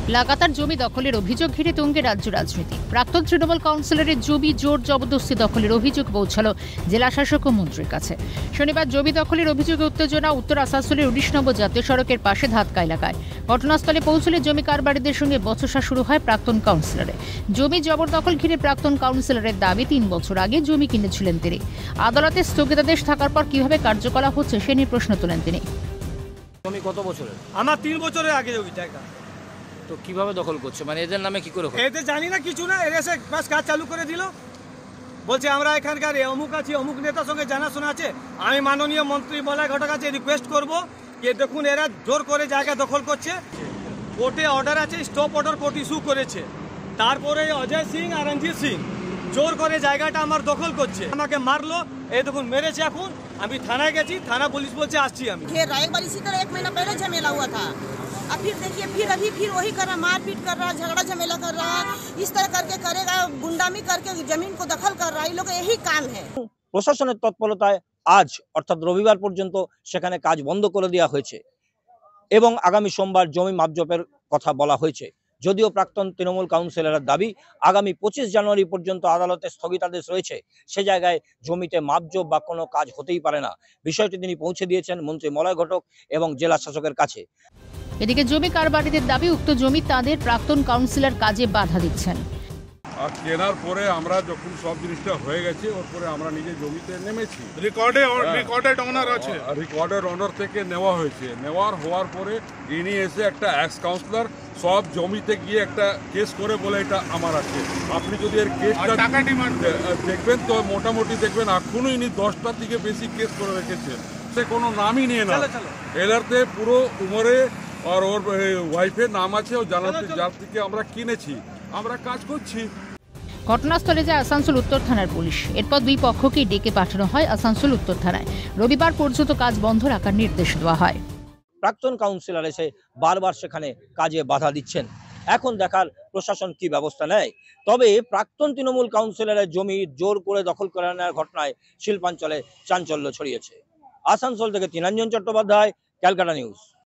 লাগাতার জমি দখলের অভিযোগ ঘিরে তুঙ্গে রাজ্য রাজনীতি। প্রাক্তন তৃণমূল কাউন্সিলরের জমি জোর জবরদস্তি দখলের অভিযোগ পৌঁছালো জেলা শাসক ও মন্ত্রীর কাছে। শনিবার জমি দখলের অভিযোগে উত্তেজনা উত্তর আসানসোলের ১৯ নম্বর জাতীয় সড়কের পাশে ধাতকা এলাকায়। ঘটনাস্থলে পৌঁছলে জমি কারবারিদের সঙ্গে বচসা শুরু হয় প্রাক্তন কাউন্সিলরের। জমি জবরদখল ঘিরে প্রাক্তন কাউন্সিলরের দাবি ৩ বছর আগে জমি কিনেছিলেন তিনি। আদালতে স্থগিতাদেশ থাকার পর কিভাবে কার্যকলাপ হচ্ছে সে নিয়ে প্রশ্ন তোলেন তিনি। জমি কত বছরের? আমার 3 বছরের আগে ওই জায়গা। তো কিভাবে দখল করছে, মানে এদের নামে কি করে হলো? এদের জানি না কিছু না, এর এসে বাস কাজ চালু করে দিল। বলছে আমরা এখানকার অমুক আছি, অমুক নেতার সঙ্গে জানাশোনা আছে। আমি মাননীয় মন্ত্রী মলয় ঘটক কাছে রিকোয়েস্ট করব যে দেখুন এরা জোর করে জায়গা দখল করছে। কোর্টে অর্ডার আছে, স্টপ অর্ডার কোর্ট ইস্যু করেছে। তারপরে অজয় সিং আর রঞ্জিত সিং জোর করে জায়গাটা আমার দখল করছে। আমাকে মারলো, এই দেখুন মেরেছে। এখন আমি থানায় গেছি, থানা পুলিশ বলছে আসছি আমি। एक बार इसी तरह 1 महीना पहले झमेला हुआ था। अब फिर देखिए फिर वही कर रहा, मारपीट कर रहा, झगड़ा झमेला कर रहा, इस तरह करके करेगा, गुंडामी करके जमीन को दखल कर रहा है। इन लोग का यही काम है। প্রশাসনের তৎপরতায় আজ অর্থাৎ রবিবার পর্যন্ত সেখানে কাজ বন্ধ করে দেওয়া হয়েছে এবং আগামী সোমবার জমি মাপজোপের কথা বলা হয়েছে। যদিও প্রাক্তন তৃণমূল কাউন্সিলরের দাবি আগামী 25 জানুয়ারি পর্যন্ত আদালতে স্থগিতাদেশ রয়েছে, সে জায়গায় জমিতে মাপজোপ বা কোনো কাজ হতেই পারে না। বিষয়টি তিনি পৌঁছে দিয়েছেন মন্ত্রী মলয় ঘটক এবং জেলা শাসকের কাছে। এদিকে জমি কারবারিদের দাবি উক্ত জমি তাদের প্রাক্তন কাউন্সিলর কাজে বাধা দিচ্ছেন। আর কেনার পরে আমরা যখন সব জিনিসটা হয়ে গেছে ওর পরে আমরা নিজে জমিতে নেমেছি। রেকর্ডেড অনার আছে, রেকর্ডেড অনার থেকে নেওয়া হয়েছে। হওয়ার পরে ইনি এসে একটা এক্স কাউন্সিলর সব জমিতে গিয়ে একটা কেস করে বলে এটা আমার আছে। আপনি যদি এর কেসটা দেখবেন তো মোটামুটি দেখবেন এখনো ইনি 10টার থেকে বেশি কেস করে রেখেছেন। সে কোনো নামই নিয়ে না, এলাতে পুরো উমরে আর ওর ওয়াইফের নাম আছে, ও যার থেকে আমরা কিনেছি, আমরা কাজ করছি। ঘটনাস্থলে যায় আসানসোল উত্তর থানার পুলিশ। এরপর দুই পক্ষকেই ডেকে পাঠানো হয় আসানসোল উত্তর থানায়। রবিবার পর্যন্ত কাজ বন্ধ রাখার নির্দেশ দেওয়া হয়। প্রাক্তন কাউন্সিলর এসে বারবার সেখানে কাজে বাধা দিচ্ছেন। এখন দেখার প্রশাসন কি ব্যবস্থা নেয়। তবে প্রাক্তন তৃণমূল কাউন্সিলরের জমি জোর করে দখল করে নেওয়ার ঘটনায় শিল্পাঞ্চলে চাঞ্চল্য ছড়িয়েছে। আসানসোল থেকে তৃণাঞ্জন চট্টোপাধ্যায়, ক্যালকাটা নিউজ।